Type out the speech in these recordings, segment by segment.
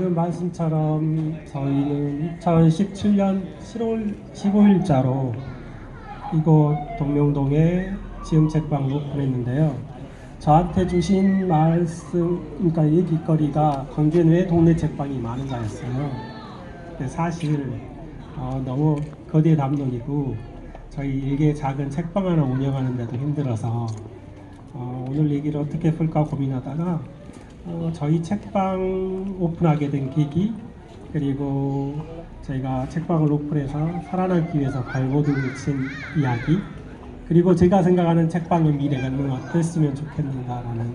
지금 말씀처럼 저희는 2017년 7월 15일자로 이곳 동명동에 지음 책방을 오픈했는데요. 저한테 주신 말씀, 그러니까 얘기거리가 광주에는 왜 동네 책방이 많은가였어요. 근데 사실 너무 거대 담론이고 저희 일개 작은 책방 하나 운영하는데도 힘들어서 오늘 얘기를 어떻게 풀까 고민하다가 저희 책방 오픈하게 된 계기, 그리고 저희가 책방을 오픈해서 살아남기 위해서 발버둥을 친 이야기, 그리고 제가 생각하는 책방의 미래가 어땠으면 좋겠는가라는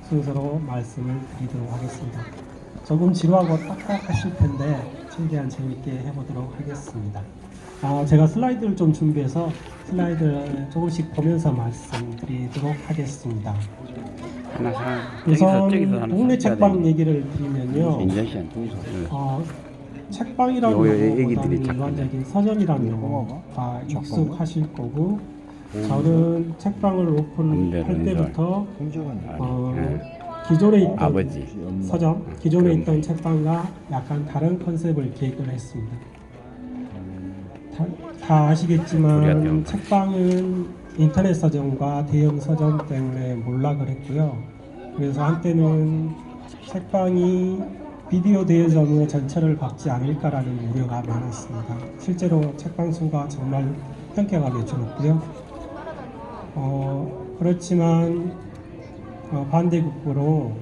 순서로 말씀을 드리도록 하겠습니다. 조금 지루하고 딱딱하실 텐데 최대한 재밌게 해보도록 하겠습니다. 제가 슬라이드를 좀 준비해서 슬라이드를 조금씩 보면서 말씀드리도록 하겠습니다. 우선 동네 책방 얘기를 드리면요. 책방이라는 용어보다는 일반적인 서점이라는 용어가 익숙하실 거고, 저는 책방을 오픈할 때부터 기존에 있던 서점, 기존에 있던 책방과 약간 다른 컨셉을 계획을 했습니다. 다 아시겠지만 책방은 인터넷 서점과 대형 서점 때문에 몰락을 했고요. 그래서 한때는 책방이 비디오 대여점의 전철을 밟지 않을까라는 우려가 많았습니다. 실제로 책방 수가 정말 현격하게 줄었고요. 그렇지만 반대급부로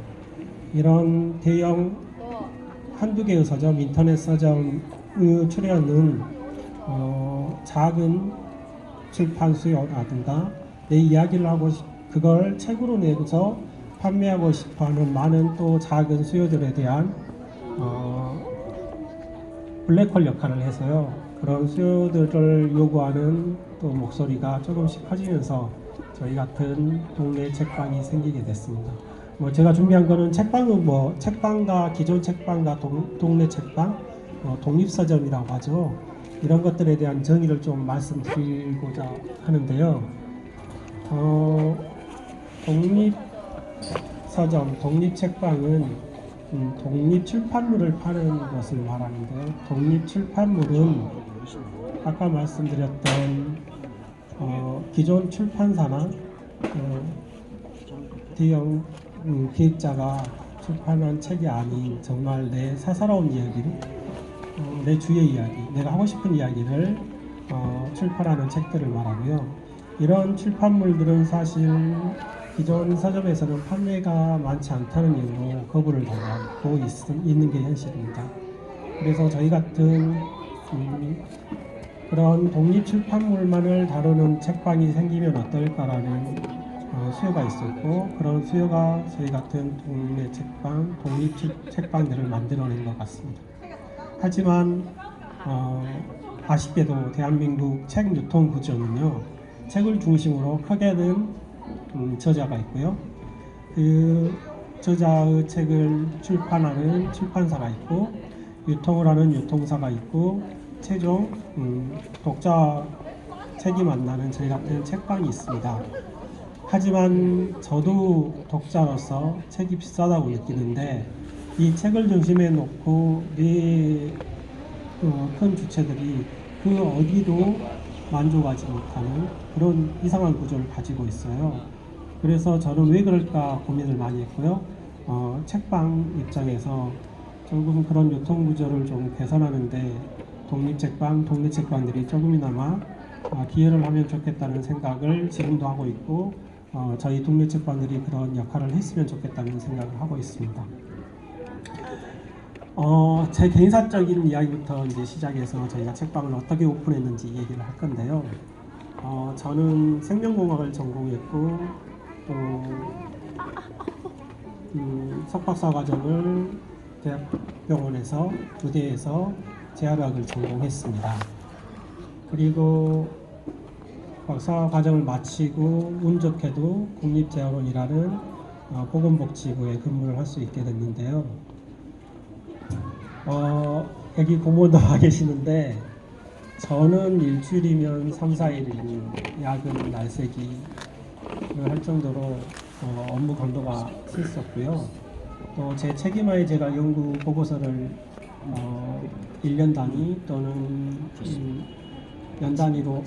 이런 대형 한두 개의 서점, 인터넷 서점의 출현은 작은 출판 수요라든가 내 이야기를 하고 그걸 책으로 내서 판매하고 싶어하는 많은 또 작은 수요들에 대한 블랙홀 역할을 해서요. 그런 수요들을 요구하는 또 목소리가 조금씩 커지면서 저희 같은 동네 책방이 생기게 됐습니다. 제가 준비한 거는 책방은 책방과 기존 책방과 동네 책방, 독립서점이라고 하죠. 이런 것들에 대한 정의를 좀 말씀드리고자 하는데요. 독립서점, 독립책방은 독립출판물을 파는 것을 말하는데요. 독립출판물은 아까 말씀드렸던 기존 출판사나 대형 기획자가 출판한 책이 아닌 정말 내 사사로운 이야기를, 내 주의 이야기, 내가 하고 싶은 이야기를 출판하는 책들을 말하고요. 이런 출판물들은 사실 기존 서점에서는 판매가 많지 않다는 이유로 거부를 당하고 있는 게 현실입니다. 그래서 저희 같은 그런 독립 출판물만을 다루는 책방이 생기면 어떨까라는 수요가 있었고, 그런 수요가 저희 같은 동네 책방, 독립 책방들을 만들어낸 것 같습니다. 하지만 아쉽게도 대한민국 책 유통 구조는요, 책을 중심으로 크게는 저자가 있고요. 그 저자의 책을 출판하는 출판사가 있고, 유통을 하는 유통사가 있고, 최종 독자 책이 만나는 저희 같은 책방이 있습니다. 하지만 저도 독자로서 책이 비싸다고 느끼는데, 이 책을 중심에 놓고 큰 주체들이 그 어디도 만족하지 못하는 그런 이상한 구조를 가지고 있어요. 그래서 저는 왜 그럴까 고민을 많이 했고요. 책방 입장에서 조금 그런 유통 구조를 좀 개선하는데 독립책방, 동네 책방들이 조금이나마 기여를 하면 좋겠다는 생각을 지금도 하고 있고, 저희 동네 책방들이 그런 역할을 했으면 좋겠다는 생각을 하고 있습니다. 제 개인사적인 이야기부터 이제 시작해서 저희가 책방을 어떻게 오픈했는지 얘기를 할 건데요. 저는 생명공학을 전공했고, 또 석박사 과정을 대학병원에서 부대에서 재활학을 전공했습니다. 그리고 박사 과정을 마치고 운 좋게도 국립재활원이라는 보건복지부에 근무를 할 수 있게 됐는데요. 여기 공무원도 와 계시는데, 저는 일주일이면 3-4일 야근 날새기 할 정도로 업무 강도가 있었고요. 또 제 책임하에 제가 연구 보고서를 1년 단위 또는 연 단위로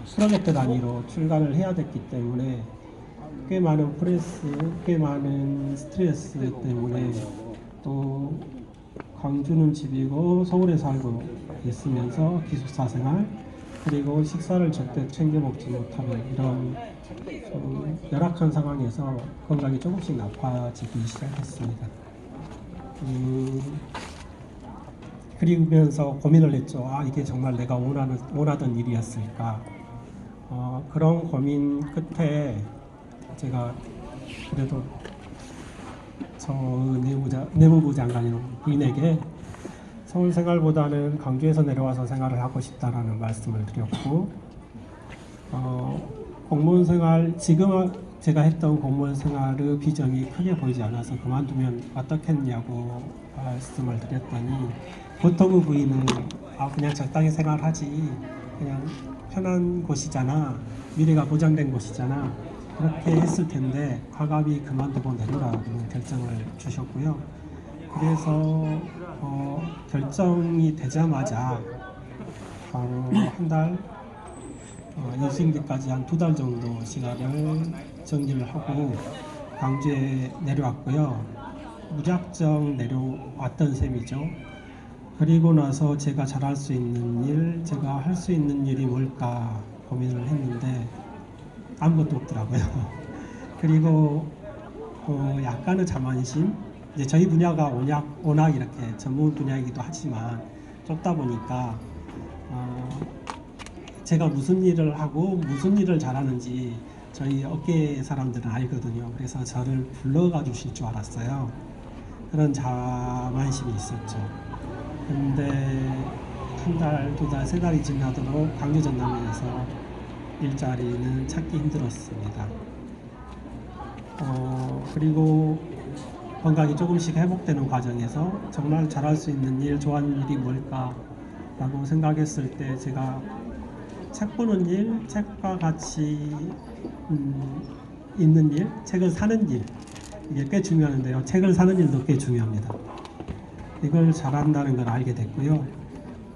프로젝트 단위로 출간을 해야 됐기 때문에 꽤 많은 꽤 많은 스트레스 때문에 또 광주는 집이고 서울에 살고 있으면서 기숙사 생활 그리고 식사를 제때 챙겨 먹지 못하는 이런 좀 열악한 상황에서 건강이 조금씩 나빠지기 시작했습니다. 그리면서 고민을 했죠. 이게 정말 내가 원하던 일이었을까? 그런 고민 끝에 제가 그래도 저 내무부 장관인 부인에게 서울 생활보다는 광주에서 내려와서 생활을 하고 싶다라는 말씀을 드렸고, 공무원 생활 지금 제가 했던 공무원 생활의 비전이 크게 보이지 않아서 그만두면 어떻겠냐고 말씀을 드렸더니 보통의 부인은 그냥 적당히 생활하지, 그냥 편한 곳이잖아, 미래가 보장된 곳이잖아, 그렇게 했을 텐데 과감히 그만두고 내려라고 결정을 주셨고요. 그래서 결정이 되자마자 한 달, 인수인계까지 한 2달 정도 시간을 정리를 하고 광주에 내려왔고요. 무작정 내려왔던 셈이죠. 그리고 나서 제가 잘할 수 있는 일, 제가 할 수 있는 일이 뭘까 고민을 했는데 아무것도 없더라고요. 그리고 약간의 자만심, 이제 저희 분야가 워낙 이렇게 전문 분야이기도 하지만 좁다 보니까 제가 무슨 일을 하고 무슨 일을 잘하는지 저희 업계 사람들은 알거든요. 그래서 저를 불러가 주실 줄 알았어요. 그런 자만심이 있었죠. 근데 한 달, 2달, 3달이 지나도록 광주 전남에서 일자리는 찾기 힘들었습니다. 그리고 건강이 조금씩 회복되는 과정에서 정말 잘할 수 있는 일, 좋아하는 일이 뭘까 라고 생각했을 때 제가 책 보는 일, 책과 같이 있는 일, 책을 사는 일, 이게 꽤 중요한데요. 책을 사는 일도 꽤 중요합니다. 이걸 잘한다는 걸 알게 됐고요.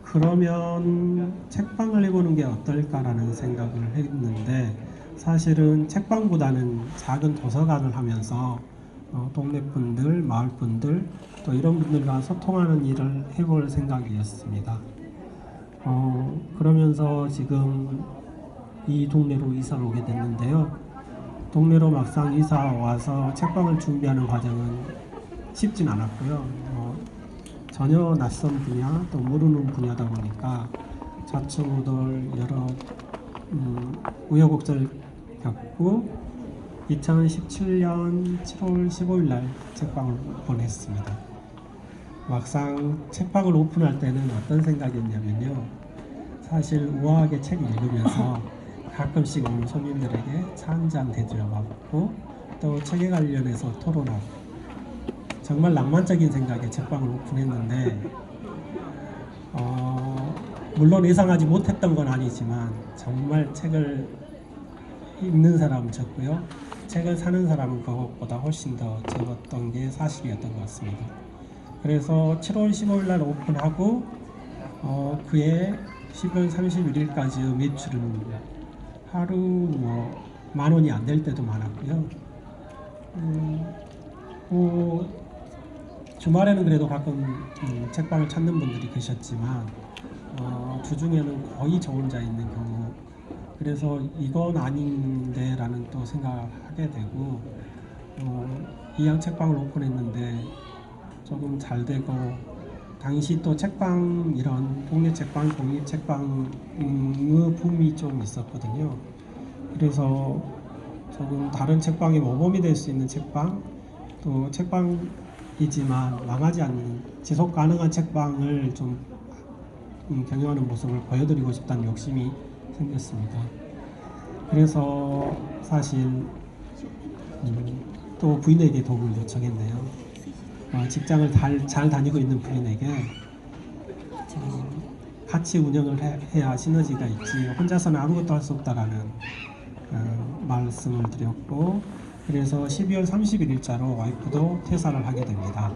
그러면 책방을 해보는 게 어떨까라는 생각을 했는데, 사실은 책방보다는 작은 도서관을 하면서 동네 분들, 마을 분들, 또 이런 분들과 소통하는 일을 해볼 생각이었습니다. 그러면서 지금 이 동네로 이사를 오게 됐는데요. 동네로 막상 이사 와서 책방을 준비하는 과정은 쉽진 않았고요. 전혀 낯선 분야, 또 모르는 분야다 보니까 좌충우돌 여러 우여곡절 겪고 2017년 7월 15일 날 책방을 오픈했습니다. 막상 책방을 오픈할 때는 어떤 생각이었냐면요. 사실 우아하게 책을 읽으면서 가끔씩 오는 손님들에게 차 한잔 대드려 받고 또 책에 관련해서 토론하고, 정말 낭만적인 생각에 책방을 오픈했는데 물론 예상하지 못했던 건 아니지만 정말 책을 읽는 사람은 적고요. 책을 사는 사람은 그것보다 훨씬 더 적었던 게 사실이었던 것 같습니다. 그래서 7월 15일 날 오픈하고 그해 10월 31일까지의 매출은 하루 10,000원이 안 될 때도 많았고요. 주말에는 그래도 가끔 책방을 찾는 분들이 계셨지만 주중에는 거의 저 혼자 있는 경우, 그래서 이건 아닌데 라는 또 생각을 하게 되고 이양 책방을 오픈했는데 조금 잘 되고, 당시 또 책방, 이런 동네 책방, 공립 책방의 붐이 좀 있었거든요. 그래서 조금 다른 책방의 모범이 될 수 있는 책방, 또 책방이지만 망하지 않는 지속 가능한 책방을 좀 경영하는 모습을 보여드리고 싶다는 욕심이 생겼습니다. 그래서 사실 또 부인에게 도움을 요청했네요. 직장을 잘 다니고 있는 부인에게 같이 운영을 해야 시너지가 있지 혼자서는 아무것도 할 수 없다라는 말씀을 드렸고, 그래서 12월 31일자로 와이프도 퇴사를 하게 됩니다.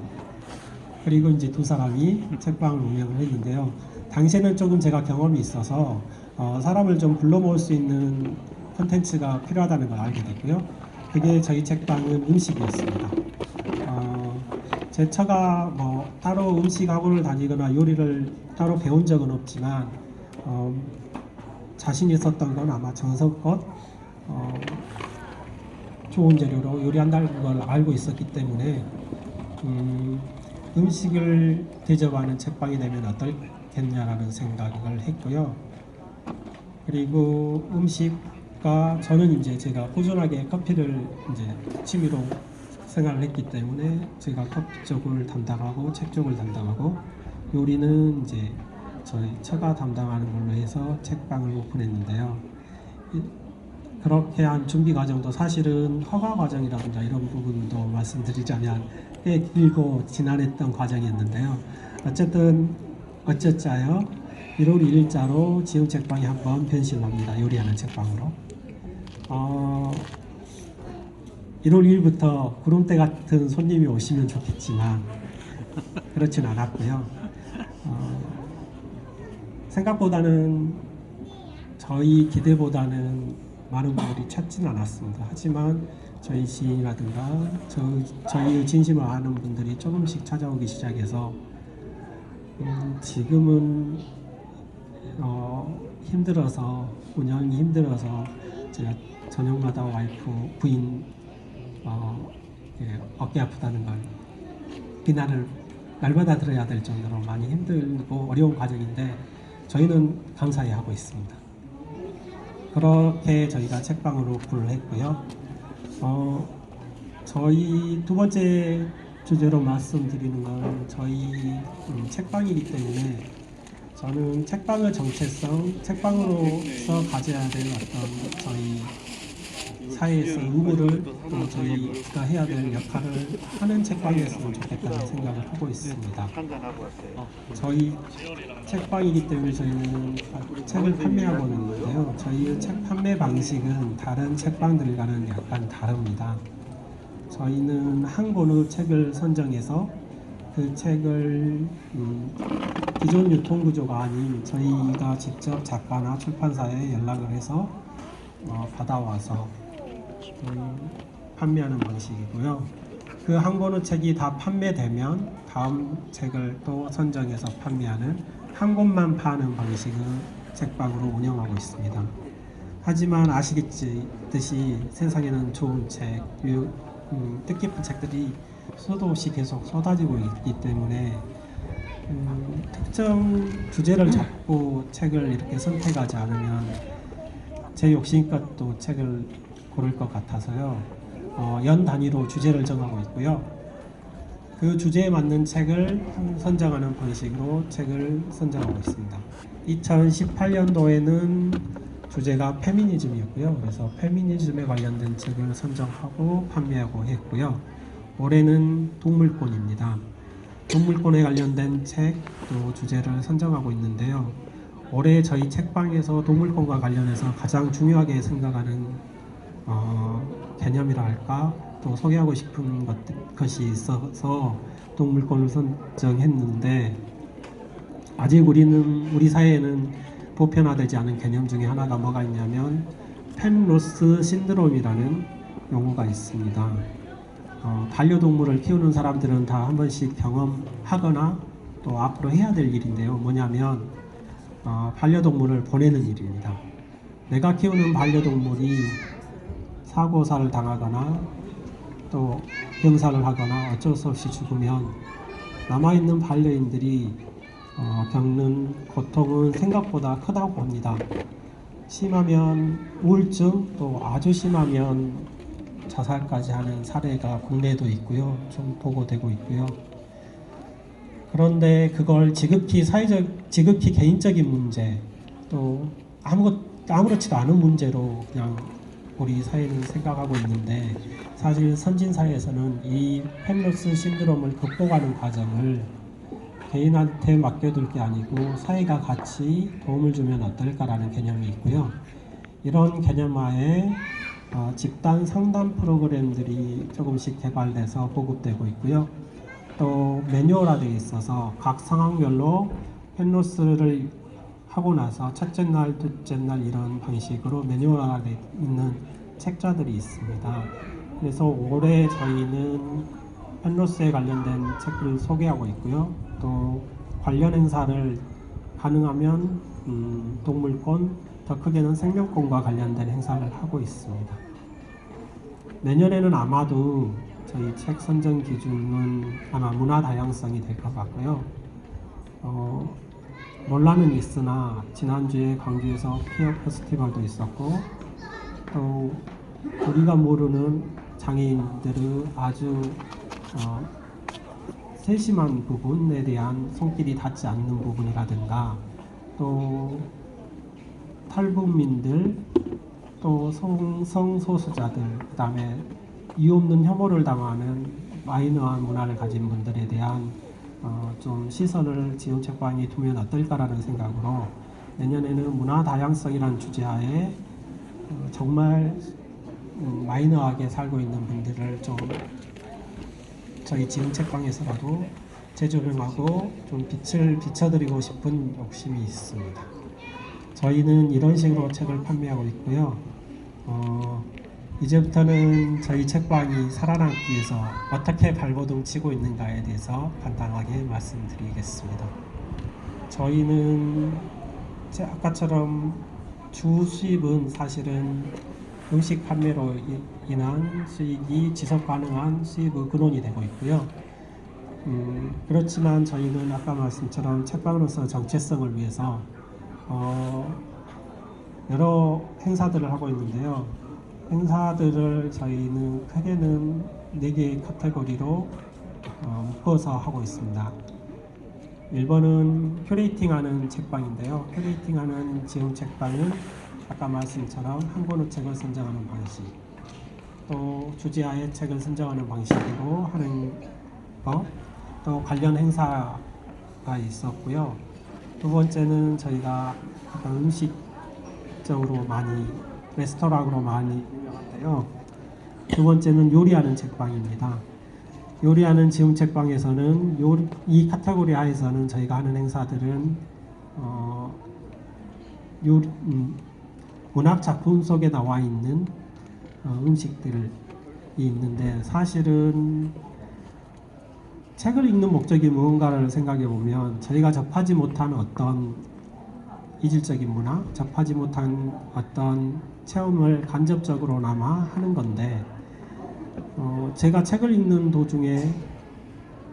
그리고 이제 두 사람이 책방을 운영을 했는데요. 당시에는 조금 제가 경험이 있어서 사람을 좀 불러 모을 수 있는 콘텐츠가 필요하다는 걸 알게 됐고요. 그게 저희 책방은 음식이었습니다. 제 처가 뭐 따로 음식 학원을 다니거나 요리를 따로 배운 적은 없지만 자신 있었던 건 아마 정성껏 좋은 재료로 요리한다는 걸 알고 있었기 때문에 음식을 대접하는 책방이 되면 어떻겠냐라는 생각을 했고요. 그리고 음식과 저는 이제 제가 꾸준하게 커피를 이제 취미로 생활을 했기 때문에 제가 커피 쪽을 담당하고 책 쪽을 담당하고 요리는 이제 저희 처가 담당하는 걸로 해서 책방을 오픈했는데요. 그렇게 한 준비 과정도 사실은 허가 과정이라든가 이런 부분도 말씀드리자면 꽤 길고 지난했던 과정이었는데요. 어쨌든 어쩌자요 1월 1일자로 지금 책방이 한번 변신합니다. 요리하는 책방으로. 1월 2일부터 구름대 같은 손님이 오시면 좋겠지만 그렇진 않았고요. 생각보다는 저희 기대보다는 많은 분들이 찾지는 않았습니다. 하지만 저희 지인이라든가 저희의 진심을 아는 분들이 조금씩 찾아오기 시작해서 지금은 힘들어서 운영이 힘들어서 제가 저녁마다 와이프 부인 어깨 아프다는 걸 비난을 날마다 들어야 될 정도로 많이 힘들고 어려운 과정인데 저희는 감사히 하고 있습니다. 그렇게 저희가 책방으로 오픈을 했고요. 저희 두 번째 주제로 말씀드리는 건 저희 책방이기 때문에 저는 책방의 정체성, 책방으로서 가져야 될 어떤 저희 사회에서 의무를 또 저희가 해야 될 역할을 하는 책방이었으면 좋겠다는 생각을 하고 있습니다. 저희 책방이기 때문에 저희는 책을 판매하고 있는데요. 저희의 책 판매 방식은 다른 책방들과는 약간 다릅니다. 저희는 한 권의 책을 선정해서 그 책을 기존 유통구조가 아닌 저희가 직접 작가나 출판사에 연락을 해서 받아와서 판매하는 방식이고요. 그 한 권의 책이 다 판매되면 다음 책을 또 선정해서 판매하는 한 권만 파는 방식의 책방으로 운영하고 있습니다. 하지만 아시겠듯이 세상에는 좋은 책, 뜻깊은 책들이 수도 없이 계속 쏟아지고 있기 때문에 특정 주제를 잡고 책을 이렇게 선택하지 않으면 제 욕심껏 또 책을 고를 것 같아서요. 연 단위로 주제를 정하고 있고요. 그 주제에 맞는 책을 선정하는 방식으로 책을 선정하고 있습니다. 2018년도에는 주제가 페미니즘이었고요. 그래서 페미니즘에 관련된 책을 선정하고 판매하고 했고요. 올해는 동물권입니다. 동물권에 관련된 책도 주제를 선정하고 있는데요. 올해 저희 책방에서 동물권과 관련해서 가장 중요하게 생각하는 개념이라 할까 또 소개하고 싶은 것이 있어서 동물권을 선정했는데 아직 우리 사회에는 보편화되지 않은 개념 중에 하나가 뭐가 있냐면 펜로스 신드롬이라는 용어가 있습니다. 반려동물을 키우는 사람들은 다 한 번씩 경험하거나 또 앞으로 해야 될 일인데요. 뭐냐면 반려동물을 보내는 일입니다. 내가 키우는 반려동물이 사고사를 당하거나 또 병사를 하거나 어쩔 수 없이 죽으면 남아있는 반려인들이 겪는 고통은 생각보다 크다고 봅니다. 심하면 우울증 또 아주 심하면 자살까지 하는 사례가 국내에도 있고요. 좀 보고되고 있고요. 그런데 그걸 지극히 개인적인 문제 또 아무렇지도 않은 문제로 그냥 우리 사회는 생각하고 있는데 사실 선진 사회에서는 이 펜로스 신드롬을 극복하는 과정을 개인한테 맡겨둘 게 아니고 사회가 같이 도움을 주면 어떨까라는 개념이 있고요. 이런 개념하에 집단 상담 프로그램들이 조금씩 개발돼서 보급되고 있고요. 또 매뉴얼화되어 있어서 각 상황별로 펜로스를 하고 나서 첫째 날, 둘째 날 이런 방식으로 매뉴얼화되어 있는 책자들이 있습니다. 그래서 올해 저희는 펜로스에 관련된 책을 소개하고 있고요. 또 관련 행사를 가능하면 동물권, 더 크게는 생명권과 관련된 행사를 하고 있습니다. 내년에는 아마도 저희 책 선정 기준은 아마 문화 다양성이 될 것 같고요. 논란은 있으나 지난주에 광주에서 피어 페스티벌도 있었고 또 우리가 모르는 장애인들의 아주 세심한 부분에 대한 손길이 닿지 않는 부분이라든가 또 탈북민들 또 성소수자들 그 다음에 이유 없는 혐오를 당하는 마이너한 문화를 가진 분들에 대한 좀 시선을 지원책방에 두면 어떨까라는 생각으로 내년에는 문화 다양성이라는 주제하에 정말 마이너하게 살고 있는 분들을 좀 저희 지원책방에서라도 재조명하고 좀 빛을 비춰드리고 싶은 욕심이 있습니다. 저희는 이런 식으로 책을 판매하고 있고요. 이제부터는 저희 책방이 살아남기 위해서 어떻게 발버둥 치고 있는가에 대해서 간단하게 말씀드리겠습니다. 저희는 아까처럼 주 수입은 사실은 음식 판매로 인한 수익이 지속 가능한 수입의 근원이 되고 있고요. 그렇지만 저희는 아까 말씀처럼 책방으로서 정체성을 위해서 여러 행사들을 하고 있는데요. 행사들을 저희는 크게는 4개의 카테고리로 묶어서 하고 있습니다. 1번은 큐레이팅하는 책방인데요. 큐레이팅하는 지음 책방은 아까 말씀처럼 한 권의 책을 선정하는 방식, 또 주제하에 책을 선정하는 방식으로 하는 것, 또 관련 행사가 있었고요. 두 번째는 저희가 약간 음식적으로 많이 레스토랑으로 많이 유명한데요. 두 번째는 요리하는 책방입니다. 요리하는 지음 책방에서는 이 카테고리 하에서는 저희가 하는 행사들은 문학 작품 속에 나와 있는 음식들이 있는데 사실은 책을 읽는 목적이 무언가를 생각해 보면 저희가 접하지 못한 어떤 이질적인 문화, 접하지 못한 어떤 체험을 간접적으로나마 하는 건데 제가 책을 읽는 도중에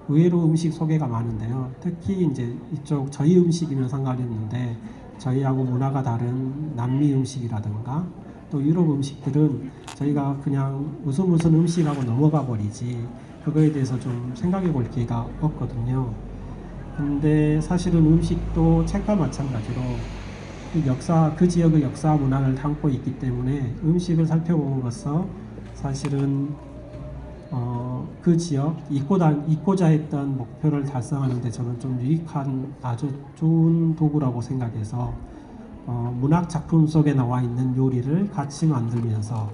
의외로 음식 소개가 많은데요. 특히 이제 이쪽 저희 음식이면 상관이 없는데 저희하고 문화가 다른 남미 음식이라든가 또 유럽 음식들은 저희가 그냥 무슨 음식하고 넘어가 버리지 그거에 대해서 좀 생각해 볼 기회가 없거든요. 근데 사실은 음식도 책과 마찬가지로 그 지역의 역사 문화를 담고 있기 때문에 음식을 살펴봄으로써 사실은 그 지역 잊고자 했던 목표를 달성하는 데 저는 좀 유익한 아주 좋은 도구라고 생각해서 문학 작품 속에 나와 있는 요리를 같이 만들면서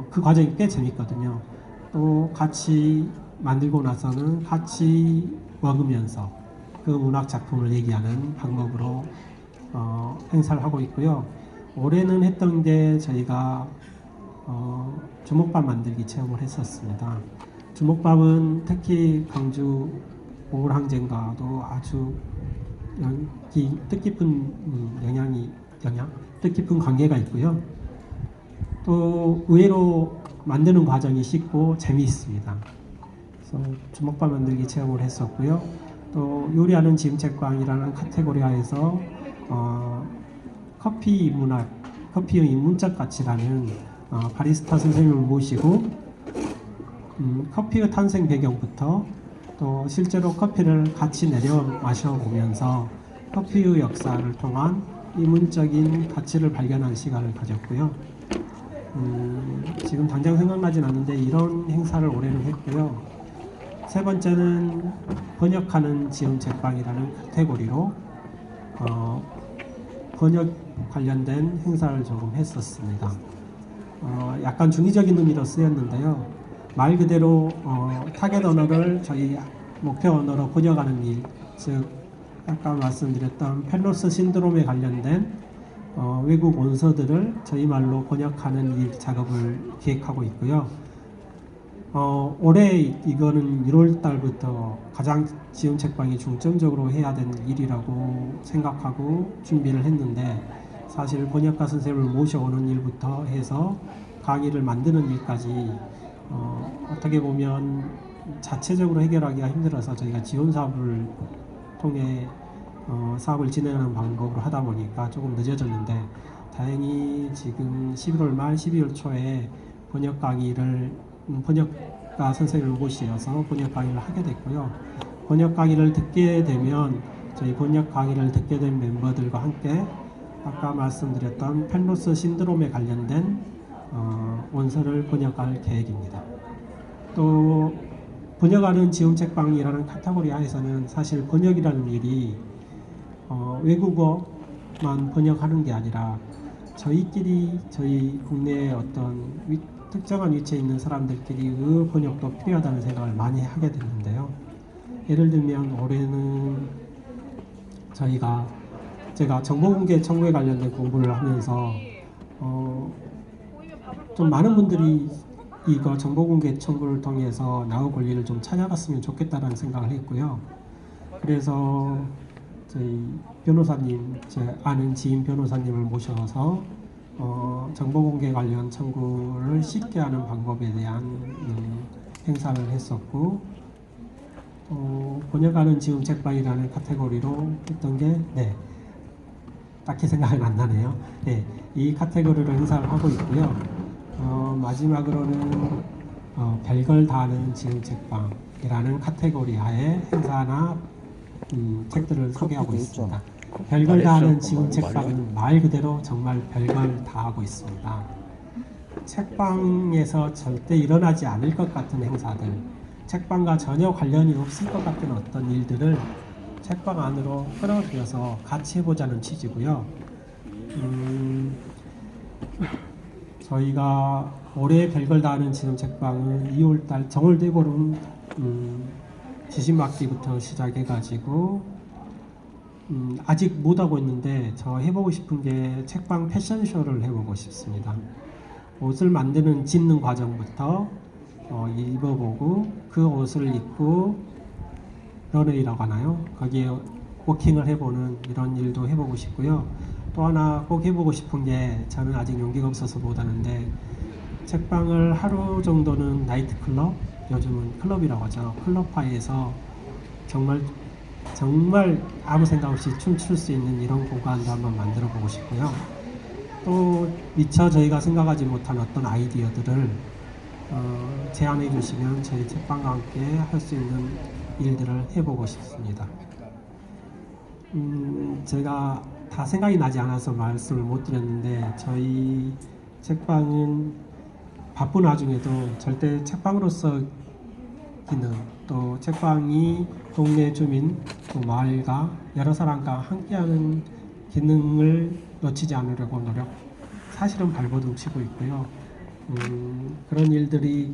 그 과정이 꽤 재밌거든요. 또 같이 만들고 나서는 같이 먹으면서 그 문학 작품을 얘기하는 방법으로 행사를 하고 있고요. 올해는 했던 게 저희가 주먹밥 만들기 체험을 했었습니다. 주먹밥은 특히 광주 보울항쟁과도 아주 뜻깊은 뜻깊은 관계가 있고요. 또 의외로 만드는 과정이 쉽고 재미있습니다. 그래서 주먹밥 만들기 체험을 했었고요. 또 요리하는 지음책방이라는 카테고리하에서 커피의 인문적 가치라는 바리스타 선생님을 모시고 커피의 탄생 배경부터 또 실제로 커피를 같이 내려 마셔보면서 커피의 역사를 통한 인문적인 가치를 발견한 시간을 가졌고요. 지금 당장 생각나진 않는데 이런 행사를 올해는 했고요. 세 번째는 번역하는 지음 책방이라는 카테고리로 번역 관련된 행사를 조금 했었습니다. 약간 중의적인 의미로 쓰였는데요. 말 그대로 타겟 언어를 저희 목표 언어로 번역하는 일, 즉 아까 말씀드렸던 펠로스 신드롬에 관련된 외국 원서들을 저희 말로 번역하는 일 작업을 기획하고 있고요. 올해 이거는 1월 달부터 가장 지원 책방이 중점적으로 해야 되는 일이라고 생각하고 준비를 했는데, 사실 번역가 선생님을 모셔오는 일부터 해서 강의를 만드는 일까지 어떻게 보면 자체적으로 해결하기가 힘들어서 저희가 지원 사업을 통해 사업을 진행하는 방법으로 하다 보니까 조금 늦어졌는데, 다행히 지금 11월 말 12월 초에 번역 강의를 번역가 선생님을 모셔서 번역 강의를 하게 됐고요. 번역 강의를 듣게 되면 저희 번역 강의를 듣게 된 멤버들과 함께 아까 말씀드렸던 펠로스 신드롬에 관련된 원서를 번역할 계획입니다. 또 번역하는 지원 책방이라는 카테고리 하에서는 사실 번역이라는 일이 외국어만 번역하는 게 아니라 저희끼리 저희 국내의 어떤 특정한 위치에 있는 사람들끼리 그 번역도 필요하다는 생각을 많이 하게 됐는데요. 예를 들면 올해는 제가 정보공개 청구에 관련된 공부를 하면서 좀 많은 분들이 이거 정보공개 청구를 통해서 나의 권리를 좀 찾아갔으면 좋겠다는 생각을 했고요. 그래서 저희 변호사님, 제 아는 지인 변호사님을 모셔서 정보공개 관련 청구를 쉽게 하는 방법에 대한 행사를 했었고, 번역하는 지원 책방이라는 카테고리로 했던 게 딱히 생각은 안 나네요. 이 카테고리로 행사를 하고 있고요. 마지막으로는 별걸 다 아는 지원 책방이라는 카테고리 하에 행사나 책들을 소개하고 있습니다. 별걸 다 하는 지원 책방은 말 그대로 정말 별걸 다 하고 있습니다. 책방에서 절대 일어나지 않을 것 같은 행사들, 책방과 전혀 관련이 없을 것 같은 어떤 일들을 책방 안으로 끌어들여서 같이 해보자는 취지고요. 저희가 올해 별걸 다 하는 지원 책방은 2월달 정월대보름 지신맞기부터 시작해가지고 아직 못하고 있는데, 저 해보고 싶은 게 책방 패션쇼를 해보고 싶습니다. 옷을 만드는 짓는 과정부터 입어보고 그 옷을 입고 런웨이라고 하나요? 거기에 워킹을 해보는 이런 일도 해보고 싶고요. 또 하나 꼭 해보고 싶은 게, 저는 아직 용기가 없어서 못하는데, 책방을 하루 정도는 나이트클럽, 요즘은 클럽이라고 하죠. 클럽화에서 정말 아무 생각 없이 춤출 수 있는 이런 공간도 한번 만들어 보고 싶고요. 또 미처 저희가 생각하지 못한 어떤 아이디어들을 제안해 주시면 저희 책방과 함께 할 수 있는 일들을 해보고 싶습니다. 제가 다 생각이 나지 않아서 말씀을 못 드렸는데, 저희 책방은 바쁜 와중에도 절대 책방으로서 기능, 또 책방이 동네 주민, 또 마을과 여러 사람과 함께하는 기능을 놓치지 않으려고 사실은 발버둥 치고 있고요. 그런 일들이